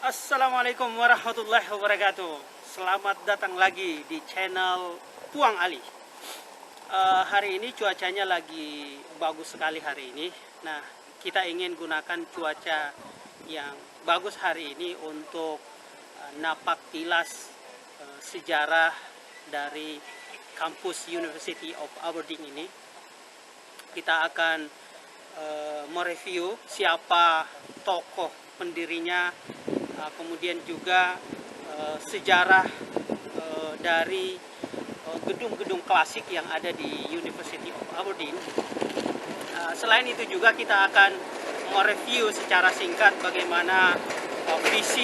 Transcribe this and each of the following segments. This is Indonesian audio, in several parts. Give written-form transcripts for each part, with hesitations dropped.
Assalamualaikum warahmatullahi wabarakatuh. Selamat datang lagi di channel Puang Ali. Hari ini cuacanya lagi bagus sekali hari ini. Nah, kita ingin gunakan cuaca yang bagus hari ini untuk napak tilas sejarah dari kampus University of Aberdeen ini. Kita akan mereview siapa tokoh pendirinya, kemudian juga sejarah dari gedung-gedung klasik yang ada di University of Aberdeen. Selain itu juga kita akan mereview secara singkat bagaimana visi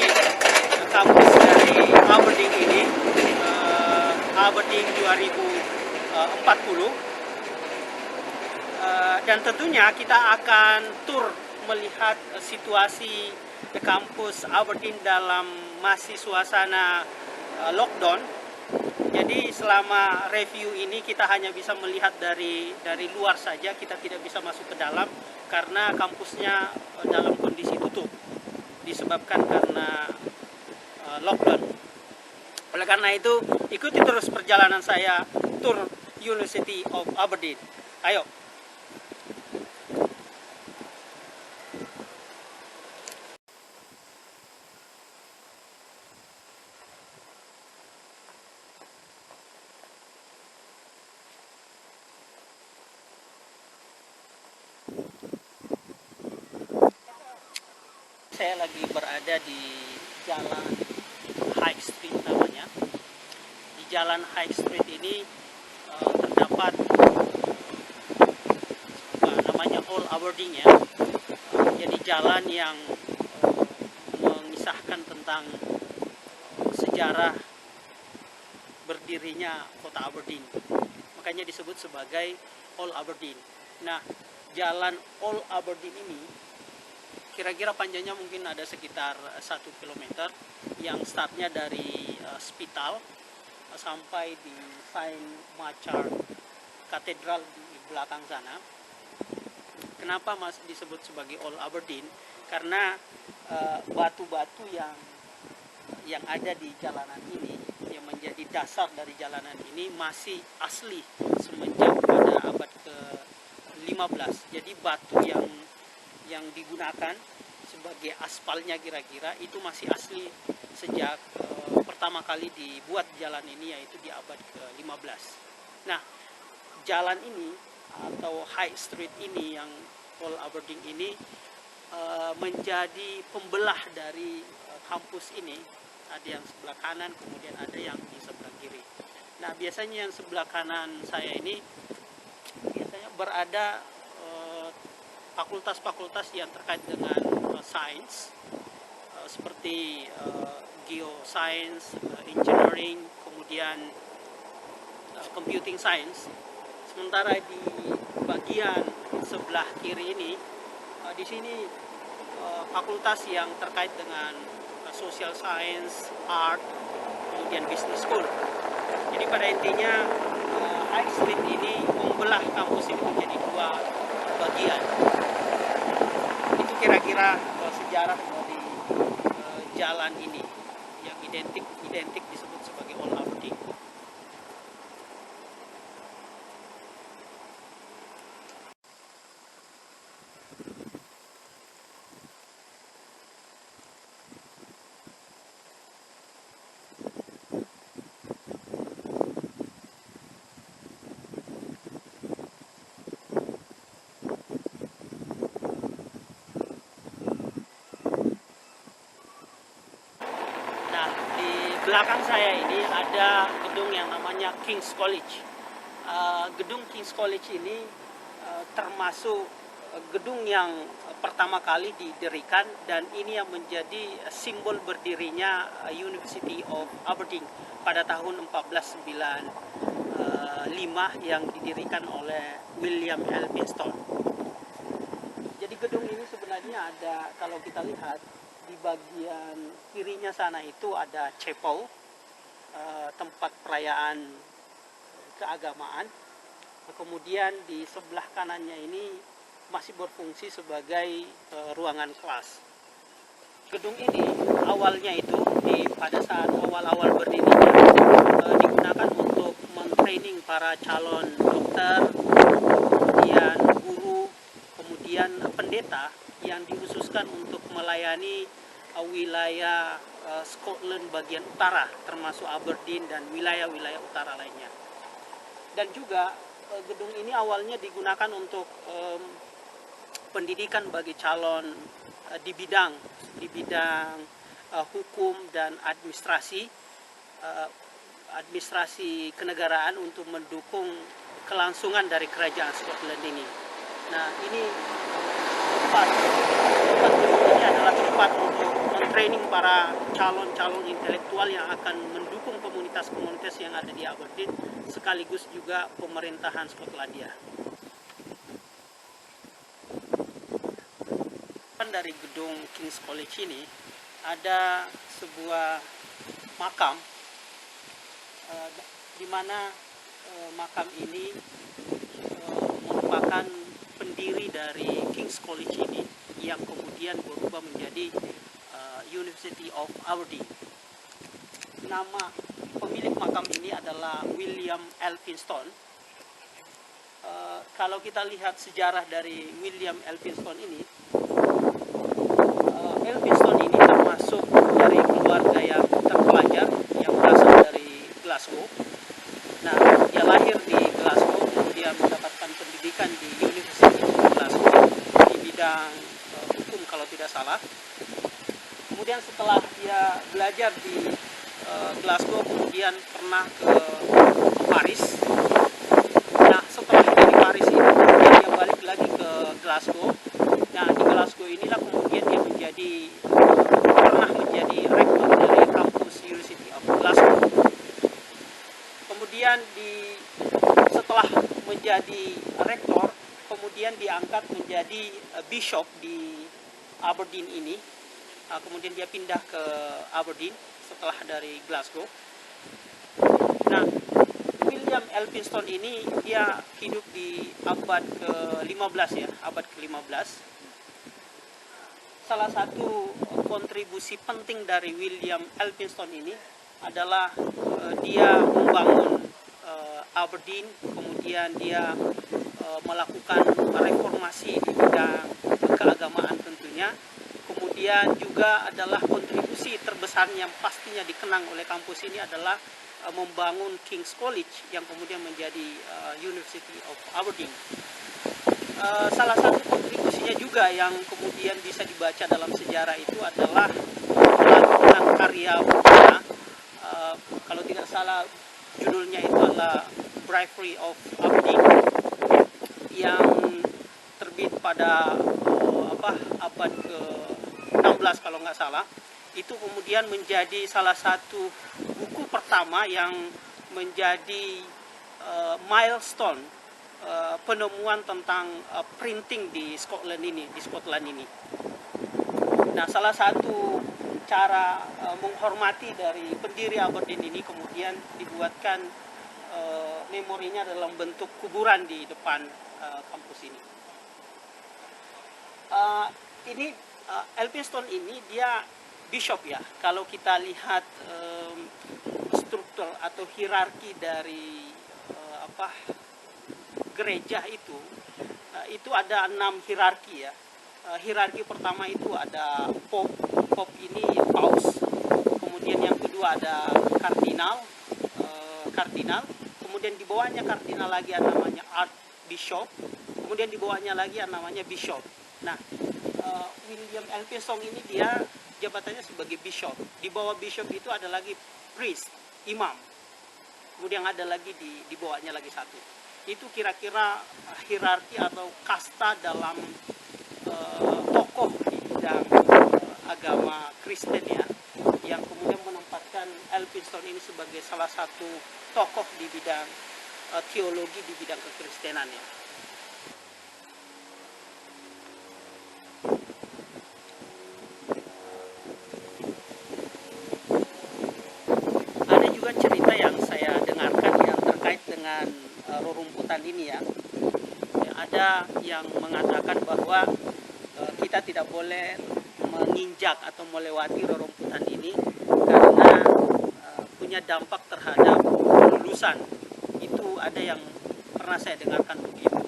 kampus dari Aberdeen ini, Aberdeen 2040. Dan tentunya kita akan tur melihat situasi kampus Aberdeen dalam masih suasana lockdown. Jadi selama review ini kita hanya bisa melihat dari luar saja, kita tidak bisa masuk ke dalam karena kampusnya dalam kondisi tutup disebabkan karena lockdown. Oleh karena itu, ikuti terus perjalanan saya tur University of Aberdeen. Ayo. Saya lagi berada di jalan High Street namanya. Di jalan High Street ini terdapat namanya Old Aberdeen ya. Jadi jalan yang mengisahkan tentang sejarah berdirinya kota Aberdeen. Makanya disebut sebagai Old Aberdeen. Nah, jalan Old Aberdeen ini kira-kira panjangnya mungkin ada sekitar 1 km yang startnya dari Spital sampai di Saint Machar Katedral di belakang sana. Kenapa disebut sebagai Old Aberdeen? Karena batu-batu yang ada di jalanan ini, yang menjadi dasar dari jalanan ini masih asli semenjak pada abad ke-15. Jadi batu yang digunakan sebagai aspalnya kira-kira itu masih asli sejak pertama kali dibuat jalan ini, yaitu di abad ke-15. Nah, jalan ini atau High Street ini yang Old Aberdeen ini menjadi pembelah dari kampus ini. Ada yang sebelah kanan, kemudian ada yang di sebelah kiri. Nah, biasanya yang sebelah kanan saya ini biasanya berada fakultas-fakultas yang terkait dengan sains, seperti geoscience, engineering, kemudian computing science. Sementara di bagian sebelah kiri ini, di sini fakultas yang terkait dengan social science, art, kemudian business school. Jadi pada intinya High Street ini membelah kampus ini menjadi dua bagian. Itu kira-kira sejarah dari jalan ini yang identik disebut sebagai Old Aberdeen. Belakang saya ini ada gedung yang namanya King's College. Gedung King's College ini termasuk gedung yang pertama kali didirikan, dan ini yang menjadi simbol berdirinya University of Aberdeen pada tahun 1495 yang didirikan oleh William L. Beeston. Jadi gedung ini sebenarnya ada, kalau kita lihat di bagian kirinya sana itu ada chapel, tempat perayaan keagamaan. Kemudian di sebelah kanannya ini masih berfungsi sebagai ruangan kelas. Gedung ini awalnya itu pada saat awal-awal berdirinya digunakan untuk mentraining para calon dokter, kemudian guru, kemudian pendeta yang dikhususkan untuk melayani wilayah Scotland bagian utara, termasuk Aberdeen dan wilayah-wilayah utara lainnya. Dan juga gedung ini awalnya digunakan untuk pendidikan bagi calon di bidang hukum dan administrasi kenegaraan untuk mendukung kelangsungan dari kerajaan Scotland ini. Nah, ini tempat ini adalah tempat untuk mentraining para calon-calon intelektual yang akan mendukung komunitas-komunitas yang ada di Aberdeen, sekaligus juga pemerintahan Skotlandia. Dari gedung King's College ini ada sebuah makam, di mana makam ini merupakan pendiri dari King's College ini yang kemudian berubah menjadi University of Aberdeen. Nama pemilik makam ini adalah William Elphinstone. Kalau kita lihat sejarah dari William Elphinstone ini, Elphinstone ini termasuk dari keluarga yang terpelajar yang berasal dari Glasgow. Nah, dia lahir di Glasgow, kemudian mendapatkan pendidikan di University of Glasgow di bidang hukum kalau tidak salah. Kemudian setelah dia belajar di Glasgow, kemudian pernah ke Paris. Nah, setelah dari Paris ini, kemudian dia balik lagi ke Glasgow. Nah, di Glasgow inilah kemudian dia pernah menjadi rektor dari kampus University of Glasgow. Kemudian setelah menjadi rektor, kemudian diangkat menjadi bishop di Aberdeen ini. Kemudian dia pindah ke Aberdeen setelah dari Glasgow. Nah, William Elphinstone ini dia hidup di abad ke-15 ya, abad ke-15. Salah satu kontribusi penting dari William Elphinstone ini adalah dia membangun Aberdeen, kemudian dia melakukan reformasi di bidang keagamaan tentunya. Kemudian juga adalah kontribusi terbesar yang pastinya dikenang oleh kampus ini adalah membangun King's College yang kemudian menjadi University of Aberdeen. Salah satu kontribusinya juga yang kemudian bisa dibaca dalam sejarah itu adalah melakukan karya bukunya, kalau tidak salah judulnya itu adalah Bravery of Aberdeen, yang terbit pada abad ke-16 kalau nggak salah. Itu kemudian menjadi salah satu buku pertama yang menjadi milestone penemuan tentang printing di Scotland ini. Nah, salah satu cara menghormati dari pendiri Aberdeen ini kemudian dibuatkan memorinya dalam bentuk kuburan di depan kampus ini. Elphinstone ini dia bishop ya. Kalau kita lihat struktur atau hierarki dari gereja itu ada 6 hierarki ya. Hierarki pertama itu ada Pope ini Paus, kemudian yang kedua ada kardinal, kemudian di bawahnya kardinal lagi ada namanya Archbishop, kemudian di bawahnya lagi ada namanya Bishop. Nah, William Elphinstone ini dia jabatannya sebagai bishop. Di bawah bishop itu ada lagi priest, imam. Kemudian ada lagi di bawahnya lagi satu. Itu kira-kira hierarki atau kasta dalam tokoh di bidang agama Kristen ya, yang kemudian menempatkan Elphinstone ini sebagai salah satu tokoh di bidang teologi, di bidang kekristenan ya. Ada juga cerita yang saya dengarkan yang terkait dengan rerumputan ini ya. Ada yang mengatakan bahwa kita tidak boleh menginjak atau melewati rerumputan ini karena punya dampak terhadap lulusan. Itu ada yang pernah saya dengarkan begitu.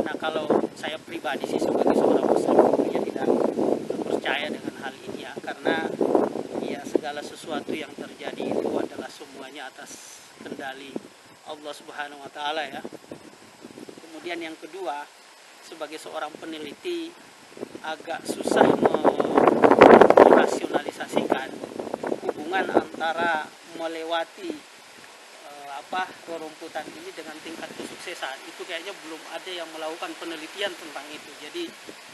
Nah, kalau saya pribadi sih sebagai seorang muslim tentunya tidak percaya dengan hal ini ya, karena ya segala sesuatu yang terjadi itu adalah semuanya atas kendali Allah Subhanahu wa taala ya. Kemudian yang kedua, sebagai seorang peneliti agak susah merasionalisasikan hubungan antara melewati rerumputan ini dengan tingkat kesuksesan. Itu kayaknya belum ada yang melakukan penelitian tentang itu. Jadi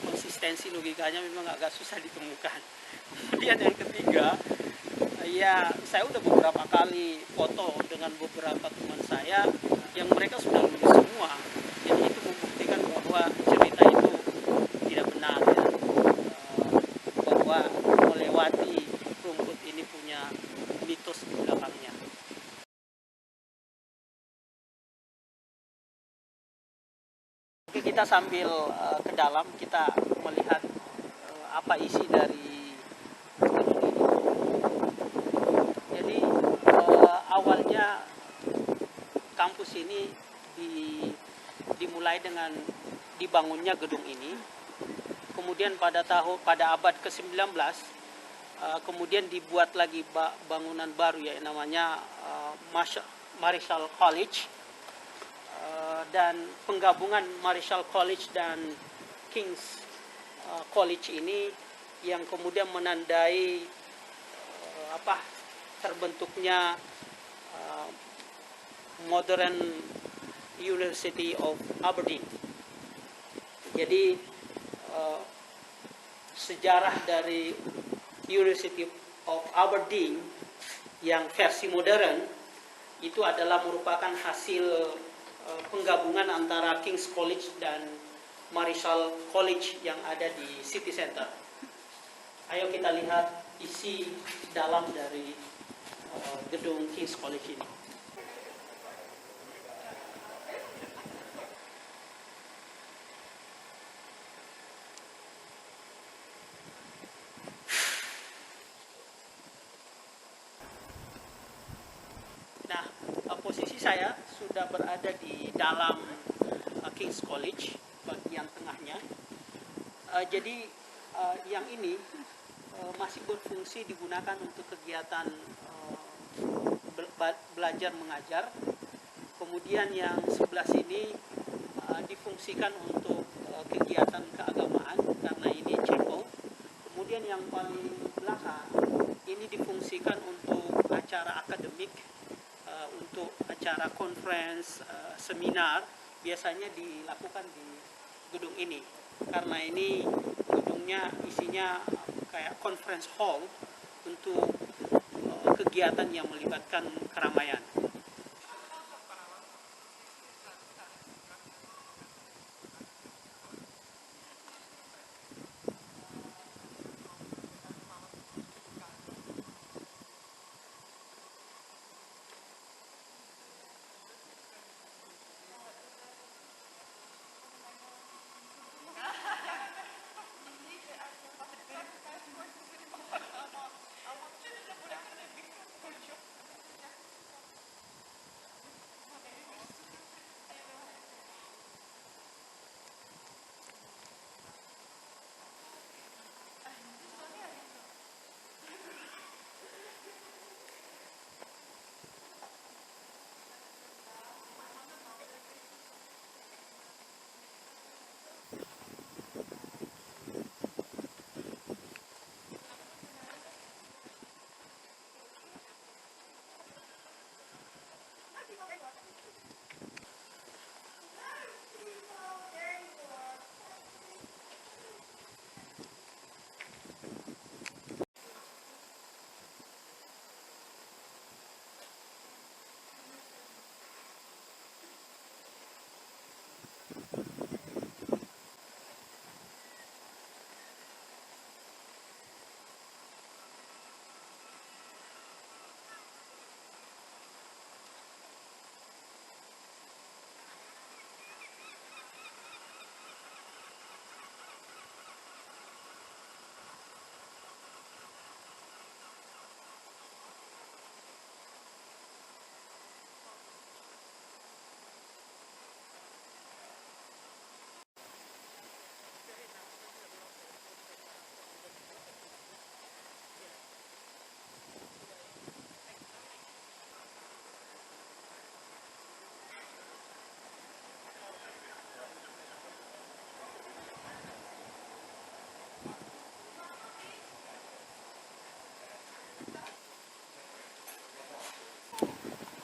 konsistensi logikanya memang agak susah ditemukan. Kemudian yang ketiga, ya saya udah beberapa kali foto dengan beberapa teman saya yang mereka sudah lulus semua. Jadi itu membuktikan bahwa cerita itu tidak benar ya. Bahwa melewati rumput ini punya mitos di belakangnya. Oke, kita sambil ke dalam kita melihat apa isi dari gedung ini. Jadi awalnya kampus ini dimulai dengan dibangunnya gedung ini. Kemudian pada abad ke-19 kemudian dibuat lagi bangunan baru ya, namanya Marischal College, dan penggabungan Marischal College dan King's College ini yang kemudian menandai terbentuknya Modern University of Aberdeen. Jadi sejarah dari University of Aberdeen yang versi modern itu adalah merupakan hasil penggabungan antara King's College dan Marischal College yang ada di City Center. Ayo kita lihat isi dalam dari gedung King's College ini. Nah, posisi saya sudah berada di dalam King's College, bagian tengahnya. Jadi yang ini masih berfungsi digunakan untuk kegiatan belajar mengajar. Kemudian yang sebelah sini difungsikan untuk kegiatan keagamaan karena ini chapel. Kemudian yang paling belakang ini difungsikan untuk acara akademik, untuk acara conference, seminar, biasanya dilakukan di gedung ini. Karena ini gedungnya isinya kayak conference hall untuk kegiatan yang melibatkan keramaian.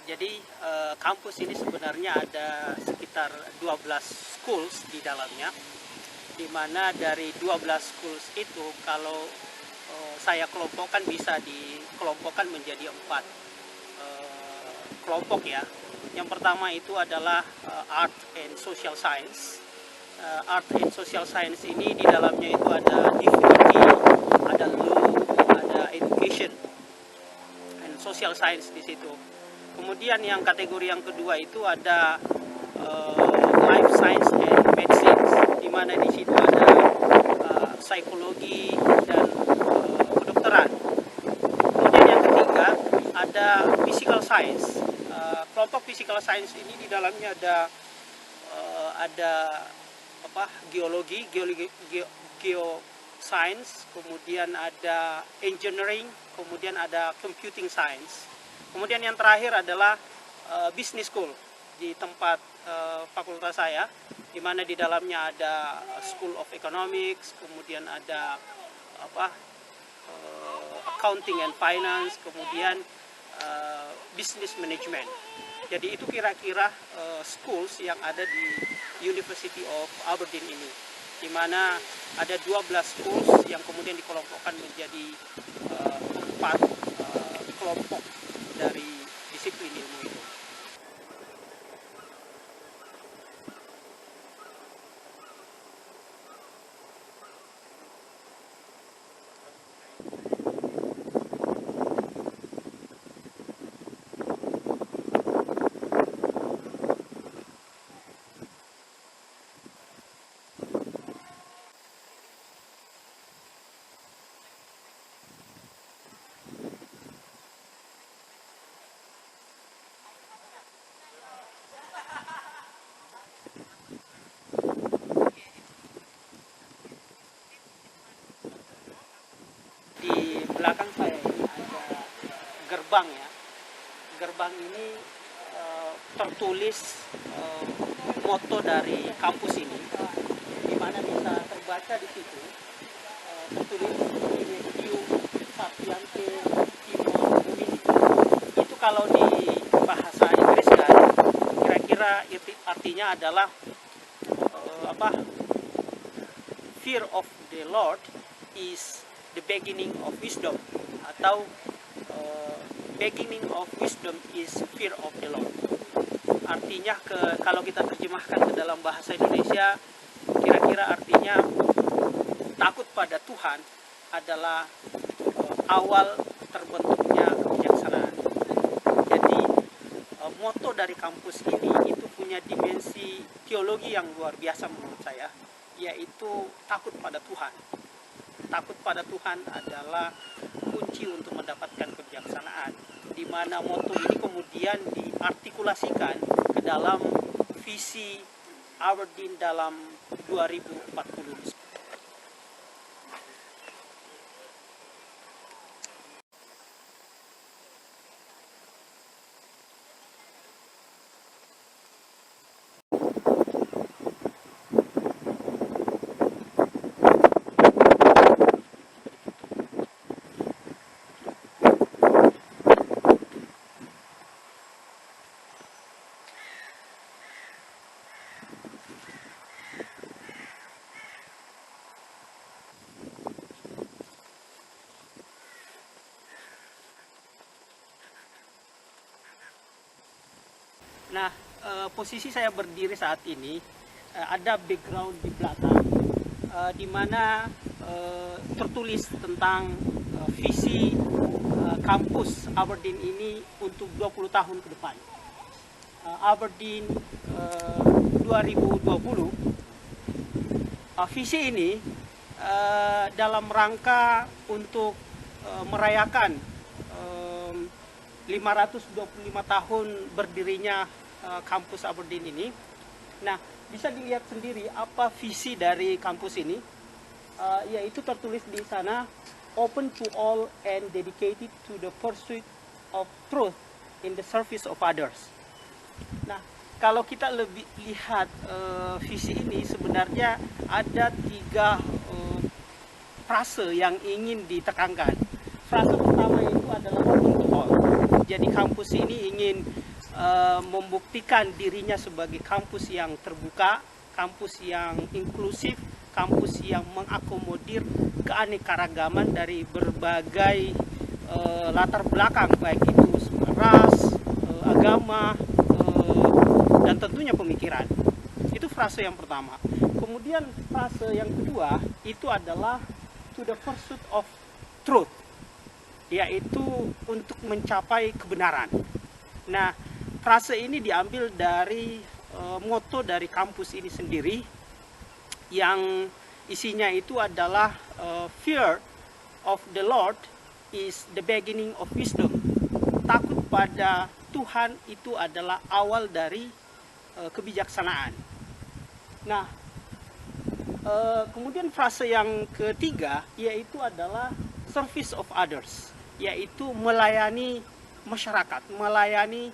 Jadi kampus ini sebenarnya ada sekitar 12 schools di dalamnya, di mana dari 12 schools itu kalau saya kelompokkan bisa dikelompokkan menjadi 4 kelompok ya. Yang pertama itu adalah Art and Social Science. Art and Social Science ini di dalamnya itu ada divinity, ada law, ada education, and social science di situ. Kemudian yang kategori yang kedua itu ada life science and medicine, di mana di situ ada psikologi dan kedokteran. Kemudian yang ketiga ada physical science. Kelompok physical science ini di dalamnya ada geologi, geoscience, kemudian ada engineering, kemudian ada computing science. Kemudian yang terakhir adalah business school di tempat fakultas saya, di mana di dalamnya ada School of Economics, kemudian ada accounting and finance, kemudian business management. Jadi itu kira-kira schools yang ada di University of Aberdeen ini, di mana ada 12 schools yang kemudian dikelompokkan menjadi 4 kelompok dari disiplin ilmu itu. Di belakang saya ini ada gerbang ya. Gerbang ini tertulis moto dari kampus ini, di mana bisa terbaca di situ tertulis Medium Sapiente Timor Humility. Itu kalau di bahasa Inggris kan kira-kira artinya adalah fear of the Lord is the beginning of wisdom, atau beginning of wisdom is fear of the Lord. Artinya kalau kita terjemahkan ke dalam bahasa Indonesia, kira-kira artinya takut pada Tuhan adalah awal terbentuknya kebijaksanaan. Jadi moto dari kampus ini itu punya dimensi teologi yang luar biasa menurut saya, yaitu takut pada Tuhan. Takut pada Tuhan adalah kunci untuk mendapatkan kebijaksanaan, di mana moto ini kemudian diartikulasikan ke dalam visi Aberdeen dalam 2040. Nah, posisi saya berdiri saat ini ada background di belakang, di mana tertulis tentang visi kampus Aberdeen ini untuk 20 tahun ke depan. Aberdeen 2020, visi ini dalam rangka untuk merayakan 525 tahun berdirinya kampus Aberdeen ini. Nah, bisa dilihat sendiri apa visi dari kampus ini, yaitu tertulis di sana, open to all and dedicated to the pursuit of truth in the service of others. Nah, kalau kita lebih lihat visi ini, sebenarnya ada 3 frase yang ingin ditekankan. Frase pertama itu adalah open to all. Jadi kampus ini ingin membuktikan dirinya sebagai kampus yang terbuka, kampus yang inklusif, kampus yang mengakomodir keanekaragaman dari berbagai latar belakang, baik itu ras, agama, dan tentunya pemikiran. Itu frase yang pertama. Kemudian frase yang kedua itu adalah to the pursuit of truth, yaitu untuk mencapai kebenaran. Nah, frase ini diambil dari moto dari kampus ini sendiri, yang isinya itu adalah fear of the Lord is the beginning of wisdom. Takut pada Tuhan itu adalah awal dari kebijaksanaan. Nah, kemudian frase yang ketiga yaitu adalah service of others, yaitu melayani masyarakat, melayani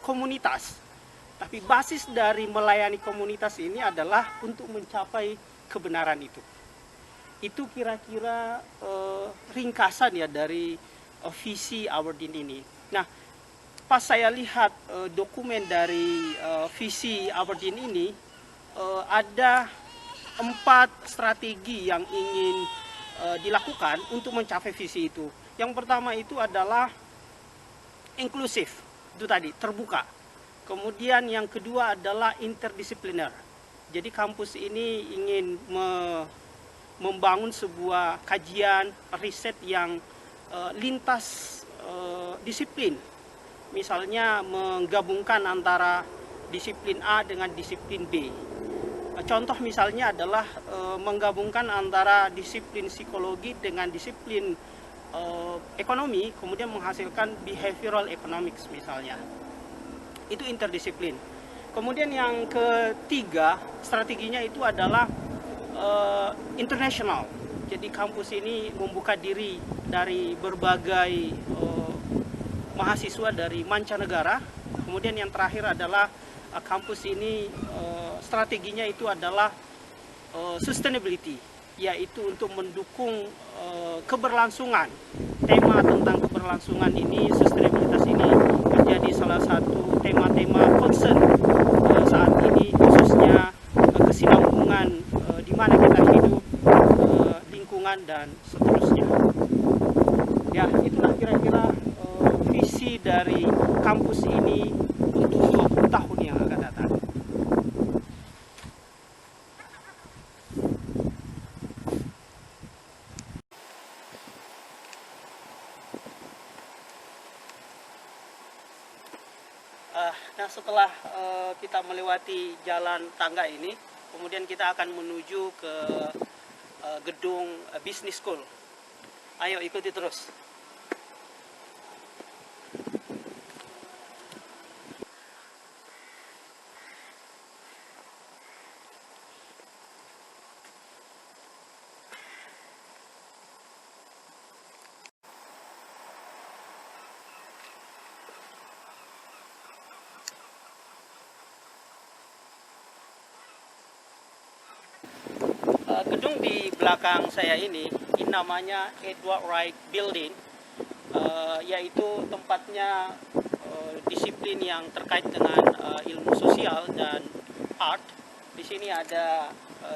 komunitas. Tapi basis dari melayani komunitas ini adalah untuk mencapai kebenaran itu. Itu kira-kira ringkasan ya dari visi Aberdeen ini. Nah, pas saya lihat dokumen dari visi Aberdeen ini, ada 4 strategi yang ingin dilakukan untuk mencapai visi itu. Yang pertama itu adalah inklusif, itu tadi, terbuka. Kemudian yang kedua adalah interdisipliner. Jadi kampus ini ingin membangun sebuah kajian riset yang lintas disiplin. Misalnya menggabungkan antara disiplin A dengan disiplin B. Contoh misalnya adalah menggabungkan antara disiplin psikologi dengan disiplin ekonomi, kemudian menghasilkan behavioral economics misalnya. Itu interdisiplin. Kemudian yang ketiga strateginya itu adalah international. Jadi kampus ini membuka diri dari berbagai mahasiswa dari mancanegara. Kemudian yang terakhir adalah kampus ini strateginya itu adalah sustainability, yaitu untuk mendukung keberlangsungan. Tema tentang keberlangsungan ini, sustainabilitas ini menjadi salah satu tema-tema concern saat ini, khususnya kesinambungan di mana kita hidup, lingkungan dan seterusnya. Ya, itulah kira-kira visi dari kampus ini untuk 20 tahun yang akan datang. Nah, setelah kita melewati jalan tangga ini, kemudian kita akan menuju ke gedung Business School. Ayo ikuti terus. Gedung di belakang saya ini namanya Edward Wright Building, yaitu tempatnya disiplin yang terkait dengan ilmu sosial dan art. Di sini ada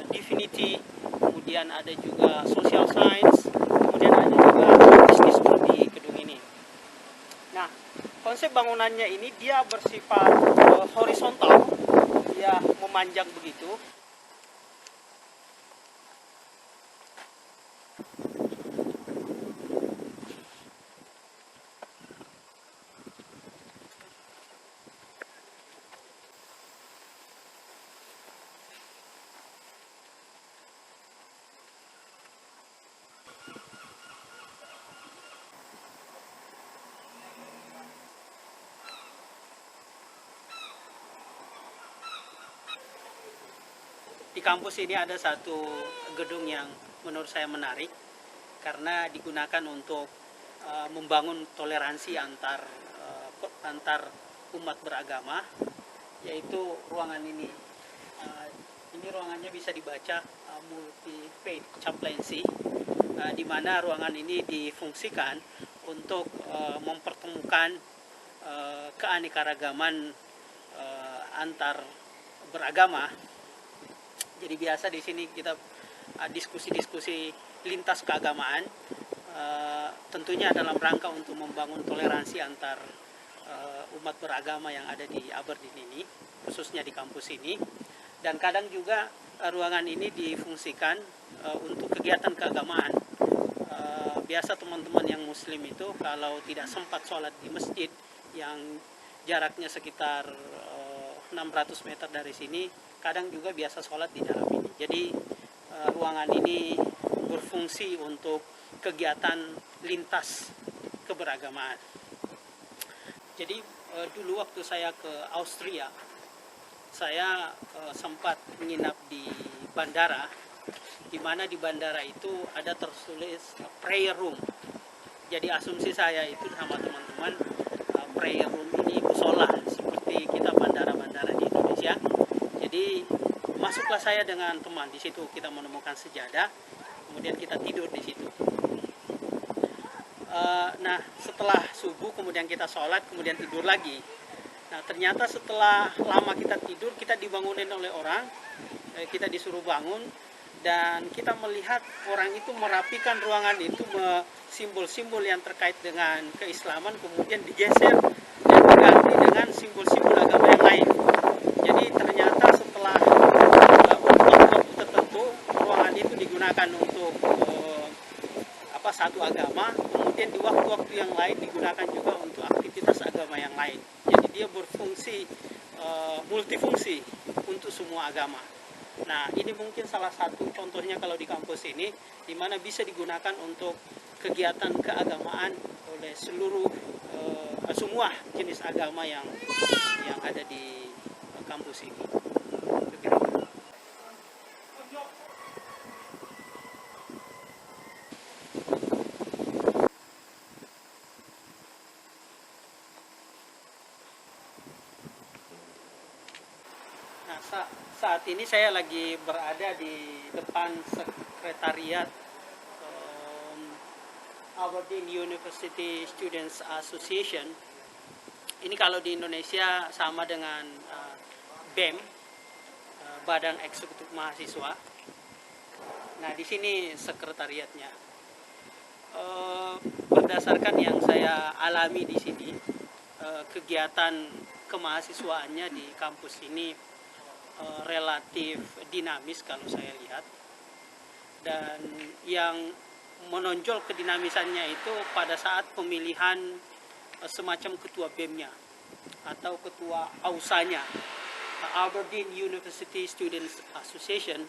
Divinity, kemudian ada juga Social Science, kemudian ada juga Business School di gedung ini. Nah, konsep bangunannya ini dia bersifat horizontal, dia memanjang begitu. Di kampus ini ada satu gedung yang menurut saya menarik karena digunakan untuk membangun toleransi antar umat beragama, yaitu ruangan ini. Ini ruangannya bisa dibaca multi faith chaplaincy, di mana ruangan ini difungsikan untuk mempertemukan keanekaragaman antar beragama. Jadi biasa di sini kita diskusi-diskusi lintas keagamaan, tentunya dalam rangka untuk membangun toleransi antar umat beragama yang ada di Aberdeen ini, khususnya di kampus ini. Dan kadang juga ruangan ini difungsikan untuk kegiatan keagamaan. Biasa teman-teman yang muslim itu kalau tidak sempat sholat di masjid yang jaraknya sekitar 600 meter dari sini, kadang juga biasa sholat di dalam ini. Jadi ruangan ini berfungsi untuk kegiatan lintas keberagamaan. Jadi dulu waktu saya ke Austria, saya sempat menginap di bandara, di mana di bandara itu ada tertulis prayer room. Jadi asumsi saya itu sama teman-teman, prayer room ini musola seperti kita bandara-bandara di Indonesia. Jadi masuklah saya dengan teman, di situ kita menemukan sejadah, kemudian kita tidur di situ. Nah setelah subuh kemudian kita sholat, kemudian tidur lagi. Nah ternyata setelah lama kita tidur, kita dibangunin oleh orang, kita disuruh bangun, dan kita melihat orang itu merapikan ruangan itu, simbol-simbol yang terkait dengan keislaman kemudian digeser dan diganti dengan simbol-simbol agama yang lain. Jadi ternyata setelah waktu tertentu ruangan itu digunakan untuk satu agama, kemudian di waktu-waktu yang lain digunakan juga untuk aktivitas agama yang lain. Jadi dia berfungsi multifungsi untuk semua agama. Nah ini mungkin salah satu contohnya kalau di kampus ini, di mana bisa digunakan untuk kegiatan keagamaan oleh seluruh semua jenis agama yang ada di kampus ini. Nah, saat ini saya lagi berada di depan sekretariat Aberdeen University Students Association. Ini kalau di Indonesia sama dengan BEM, Badan Eksekutif Mahasiswa. Nah, di sini sekretariatnya. Berdasarkan yang saya alami di sini, kegiatan kemahasiswaannya di kampus ini relatif dinamis kalau saya lihat, dan yang menonjol kedinamisannya itu pada saat pemilihan semacam ketua BEM-nya atau ketua AUSA-nya, Aberdeen University Students Association.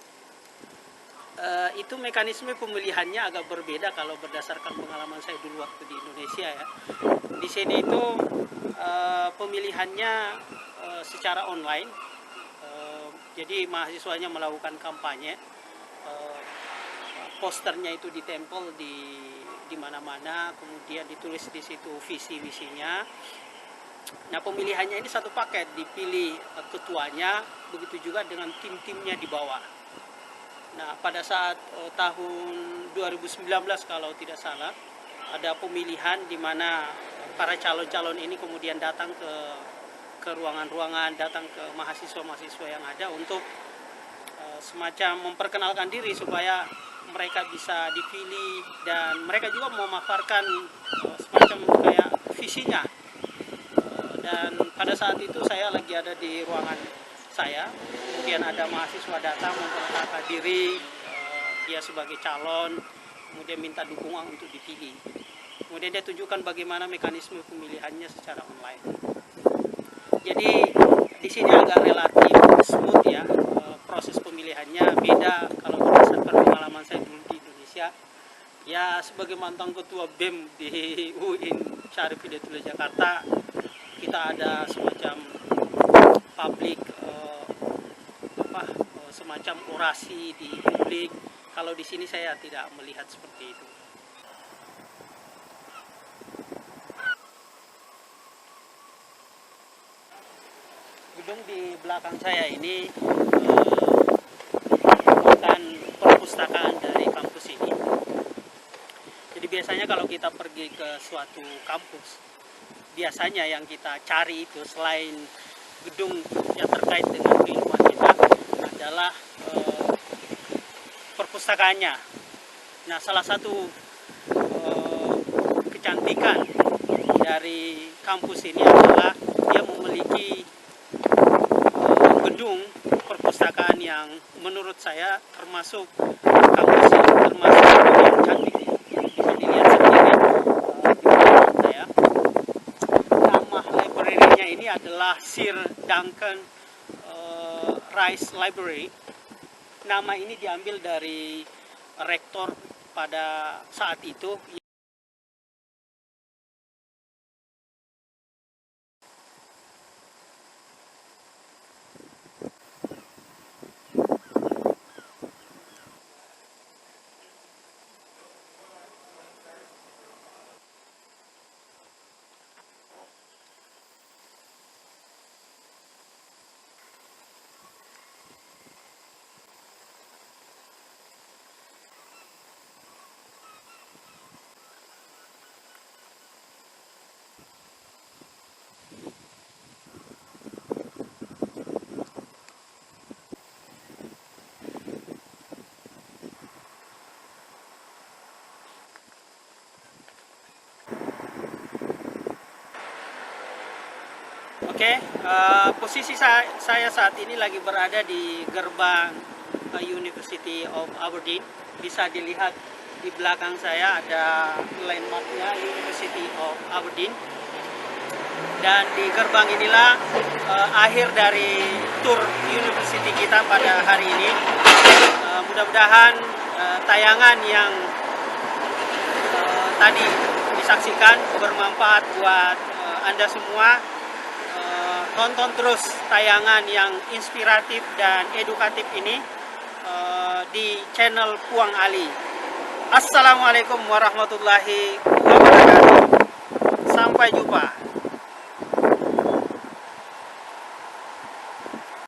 Itu mekanisme pemilihannya agak berbeda kalau berdasarkan pengalaman saya dulu waktu di Indonesia ya. Di sini itu pemilihannya secara online. Jadi mahasiswanya melakukan kampanye, posternya itu ditempel di mana-mana, kemudian ditulis di situ visi-visinya. Nah pemilihannya ini satu paket, dipilih ketuanya, begitu juga dengan tim-timnya di bawah. Nah pada saat tahun 2019 kalau tidak salah, ada pemilihan di mana para calon-calon ini kemudian datang ke ruangan-ruangan, datang ke mahasiswa-mahasiswa yang ada untuk semacam memperkenalkan diri supaya mereka bisa dipilih, dan mereka juga memaparkan semacam kayak visinya. Dan pada saat itu saya lagi ada di ruangan saya, kemudian ada mahasiswa datang memperkenalkan diri, dia sebagai calon, kemudian minta dukungan untuk dipilih. Kemudian dia tunjukkan bagaimana mekanisme pemilihannya secara online. Jadi di sini agak relatif smooth ya, proses pemilihannya beda kalau berdasarkan pengalaman saya dulu di Indonesia. Ya sebagai mantan ketua BEM di UIN Syarif Hidayatullah Jakarta, kita ada semacam publik semacam orasi di publik. Kalau di sini saya tidak melihat seperti itu. Gedung di belakang saya ini merupakan perpustakaan dari kampus ini. Jadi biasanya kalau kita pergi ke suatu kampus, biasanya yang kita cari itu selain gedung yang terkait dengan kehidupan kita adalah perpustakaannya. Nah, salah satu kecantikan dari kampus ini adalah dia memiliki gedung perpustakaan yang menurut saya termasuk kampus yang cantik. Bisa dilihat sendiri di belakang saya. Nama library-nya ini adalah Sir Duncan Rice Library. Nama ini diambil dari rektor pada saat itu. Oke, posisi saya saat ini lagi berada di gerbang University of Aberdeen. Bisa dilihat di belakang saya ada landmarknya University of Aberdeen. Dan di gerbang inilah akhir dari tour university kita pada hari ini. Mudah-mudahan tayangan yang tadi disaksikan bermanfaat buat Anda semua. Tonton terus tayangan yang inspiratif dan edukatif ini di channel Puang Ali. Assalamualaikum warahmatullahi wabarakatuh. Sampai jumpa.